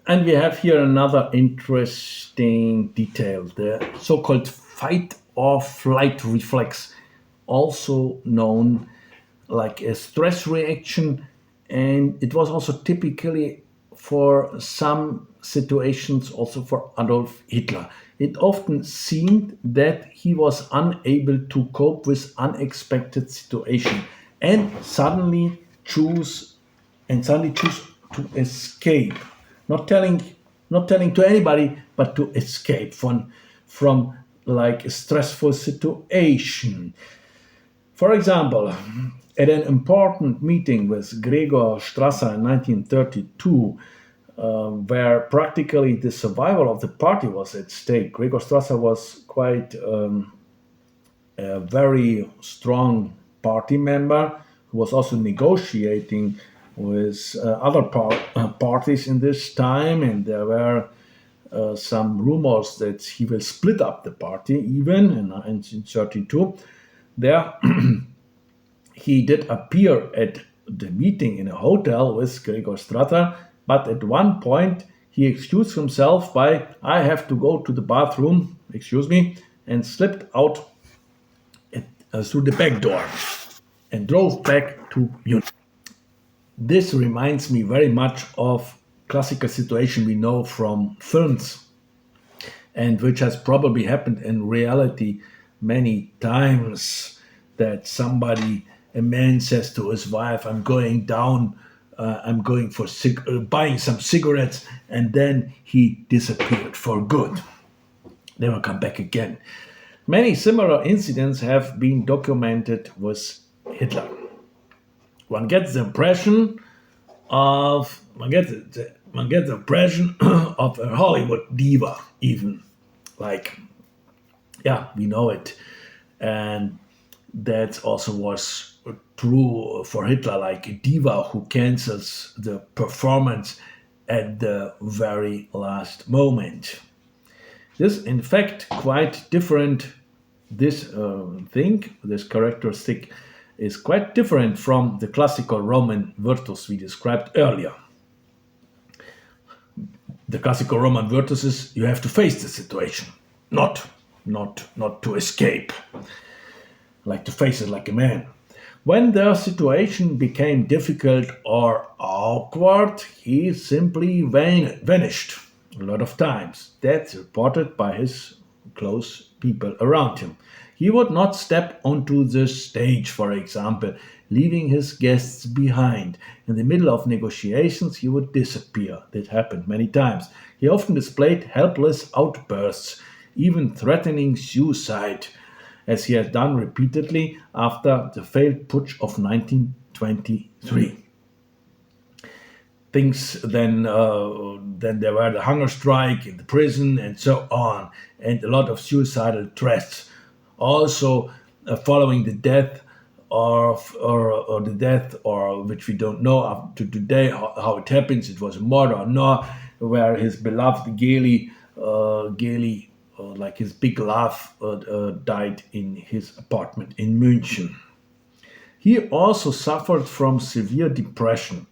And we have here another interesting detail, the so-called fight or flight reflex, also known like a stress reaction, and it was also typically for some situations also for Adolf Hitler. It often seemed that he was unable to cope with unexpected situation and suddenly choose to escape, not telling not telling to anybody, but to escape from like a stressful situation. For example, at an important meeting with Gregor Strasser in 1932, where practically the survival of the party was at stake, Gregor Strasser was quite a very strong party member who was also negotiating with other parties in this time, and there were some rumors that he will split up the party even in 1932. There, he did appear at the meeting in a hotel with Gregor Strasser, but at one point he excused himself by, I have to go to the bathroom, excuse me, and slipped out through the back door and drove back to Munich. This reminds me very much of classical situation we know from films and which has probably happened in reality many times, that a man says to his wife, I'm going down, I'm going for buying some cigarettes, and then he disappeared for good. Never come back again. Many similar incidents have been documented with Hitler. One gets the impression one gets the impression of a Hollywood diva, even, like, yeah, we know it, and that also was true for Hitler, like a diva who cancels the performance at the very last moment. This, in fact, quite different. This characteristic, is quite different from the classical Roman virtus we described earlier. The classical Roman virtus is you have to face the situation, not to escape, like to face it like a man. When the situation became difficult or awkward, he simply vanished a lot of times. That's reported by his close people around him. He would not step onto the stage, for example, leaving his guests behind. In the middle of negotiations, he would disappear. That happened many times. He often displayed helpless outbursts, even threatening suicide, as he had done repeatedly after the failed putsch of 1923. Things then there were the hunger strike in the prison and so on, and a lot of suicidal threats. Also, following the death or the death, or which we don't know up to today how it happens, it was a murder or not, where his beloved Geli, like his big love, died in his apartment in München. He also suffered from severe depression,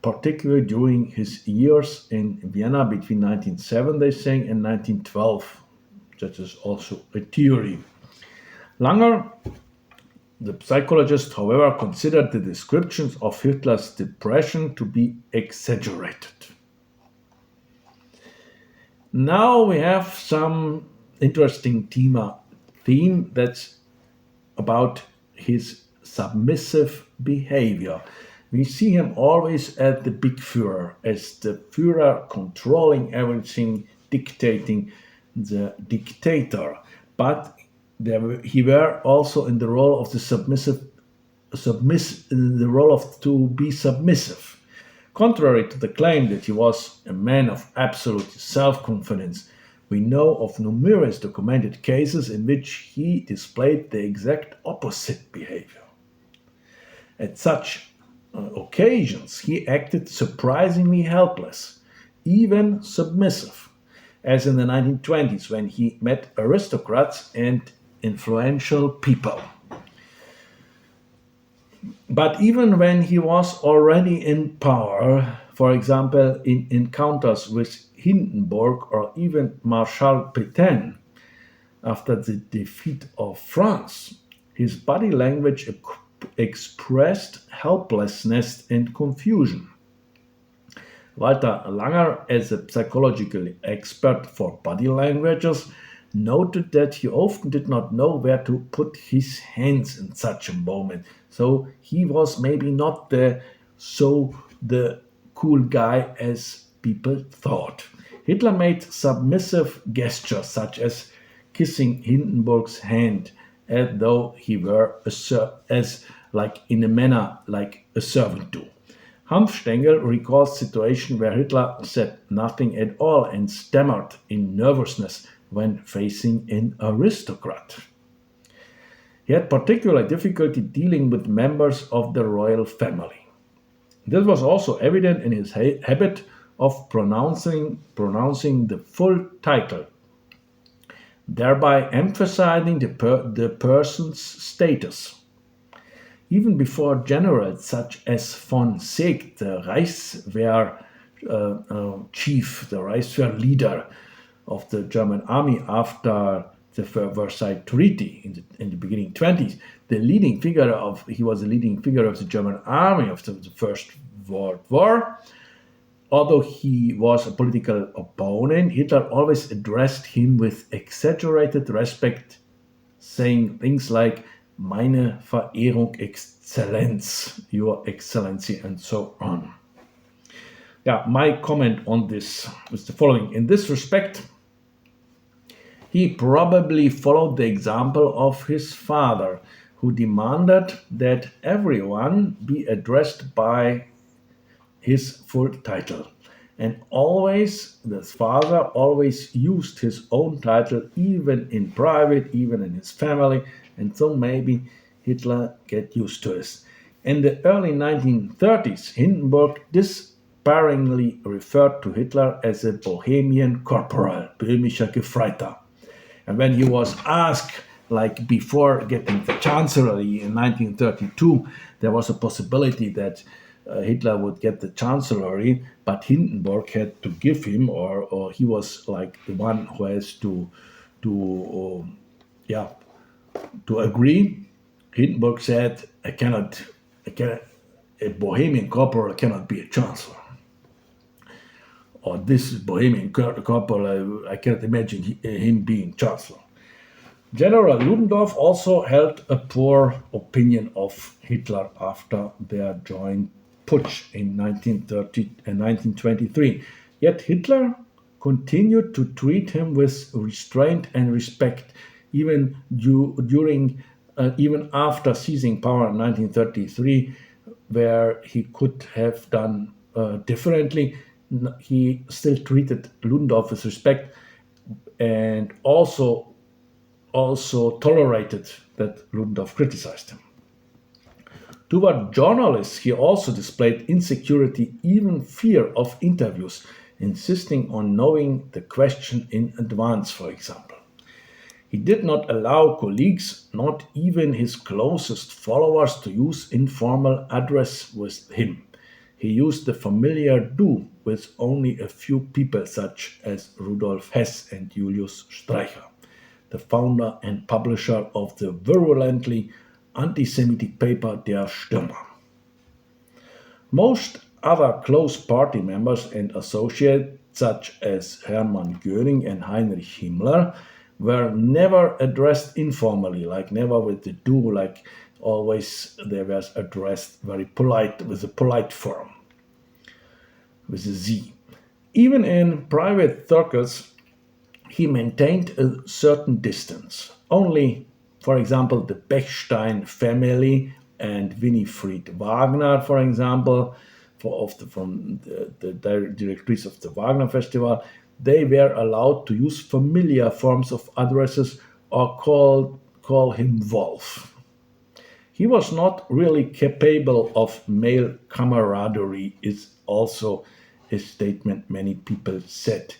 particularly during his years in Vienna between 1907, they say, and 1912. That is also a theory. Langer, the psychologist, however, considered the descriptions of Hitler's depression to be exaggerated. Now we have some interesting theme that's about his submissive behavior. We see him always as the big Führer, as the Führer controlling everything, dictating the dictator. But he were also in the role of the in the role of to be submissive. Contrary to the claim that he was a man of absolute self-confidence, we know of numerous documented cases in which he displayed the exact opposite behavior. At such occasions, he acted surprisingly helpless, even submissive, as in the 1920s when he met aristocrats and influential people. But even when he was already in power, For example, in encounters with Hindenburg or even Marshal Pétain after the defeat of France, his body language expressed helplessness and confusion. Walter Langer, as a psychological expert for body languages, noted that he often did not know where to put his hands in such a moment. So he was maybe not the cool guy as people thought. Hitler made submissive gestures such as kissing Hindenburg's hand as though he were as like in a manner like a servant do. Hanfstengel recalls situation where Hitler said nothing at all and stammered in nervousness when facing an aristocrat. He had particular difficulty dealing with members of the royal family. This was also evident in his habit of pronouncing the full title, thereby emphasizing the person's status. Even before generals such as von Seeckt, the Reichswehr chief, the Reichswehr leader of the German army after the Versailles Treaty in the beginning 20s, he was the leading figure of the German army of the First World War. Although he was a political opponent, Hitler always addressed him with exaggerated respect, saying things like meine Verehrung Exzellenz, Your Excellency, and so on. Yeah, my comment on this is the following. In this respect, he probably followed the example of his father, who demanded that everyone be addressed by his full title. And always, his father always used his own title, even in private, even in his family, and so maybe Hitler get used to this. In the early 1930s, Hindenburg despairingly referred to Hitler as a Bohemian corporal, böhmischer Gefreiter. And when he was asked, like before getting the chancellery in 1932, there was a possibility that Hitler would get the chancellery, but Hindenburg had to give him, or he was like the one who has to agree. Hindenburg said, I cannot, a Bohemian corporal cannot be a chancellor. Or this Bohemian corporal, I cannot imagine him being chancellor. General Ludendorff also held a poor opinion of Hitler after their joint putsch in 1930 and 1923. Yet Hitler continued to treat him with restraint and respect, even even after seizing power in 1933, where he could have done differently. He still treated Ludendorff with respect and also tolerated that Ludendorff criticized him. Toward journalists, he also displayed insecurity, even fear of interviews, insisting on knowing the question in advance, for example. He did not allow colleagues, not even his closest followers, to use informal address with him. He used the familiar du with only a few people, such as Rudolf Hess and Julius Streicher, the founder and publisher of the virulently anti-Semitic paper Der Stürmer. Most other close party members and associates, such as Hermann Göring and Heinrich Himmler, were never addressed informally, like never with the du, like always they were addressed very polite, with a polite form, with a Z. Even in private circles, he maintained a certain distance. Only, for example, the Bechstein family and Winifred Wagner, for example, from the directors of the Wagner Festival, they were allowed to use familiar forms of addresses or call him Wolf. He was not really capable of male camaraderie, is also a statement many people said.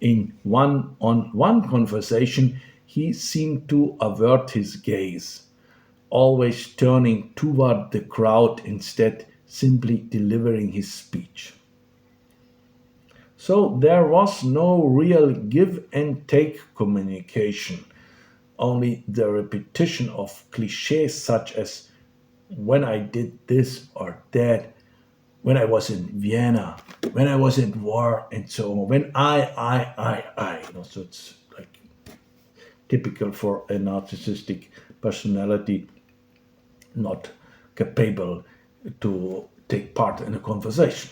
In one-on-one conversation, he seemed to avert his gaze, always turning toward the crowd, instead simply delivering his speech. So there was no real give and take communication, only the repetition of cliches such as when I did this or that, when I was in Vienna, when I was at war, and so on. When I. So it's like typical for a narcissistic personality not capable to take part in a conversation.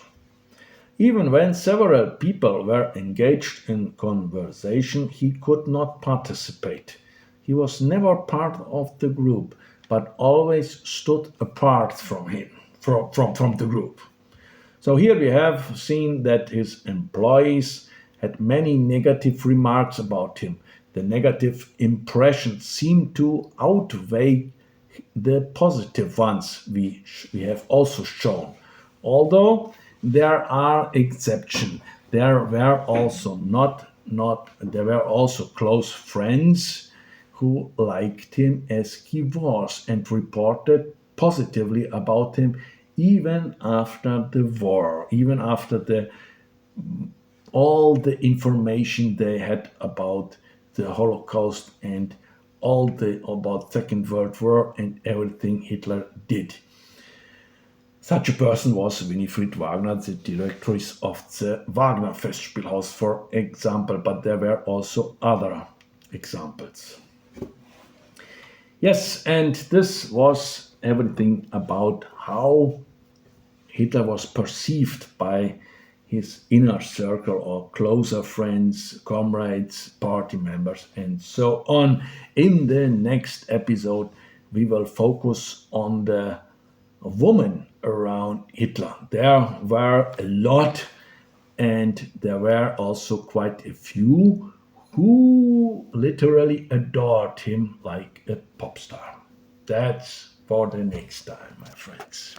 Even when several people were engaged in conversation, he could not participate. He was never part of the group, but always stood apart from him, from the group. So here we have seen that his employees had many negative remarks about him. The negative impressions seem to outweigh the positive ones we have also shown. Although there are exceptions, there were also close friends who liked him as he was and reported positively about him even after the war, even after the all the information they had about the Holocaust and all the about Second World War and everything Hitler did. Such a person was Winifred Wagner, the directress of the Wagner Festspielhaus, for example, but there were also other examples. Yes, and this was everything about how Hitler was perceived by his inner circle or closer friends, comrades, party members, and so on. In the next episode, we will focus on the woman around Hitler. There were a lot, and there were also quite a few who literally adored him like a pop star. That's for the next time, my friends.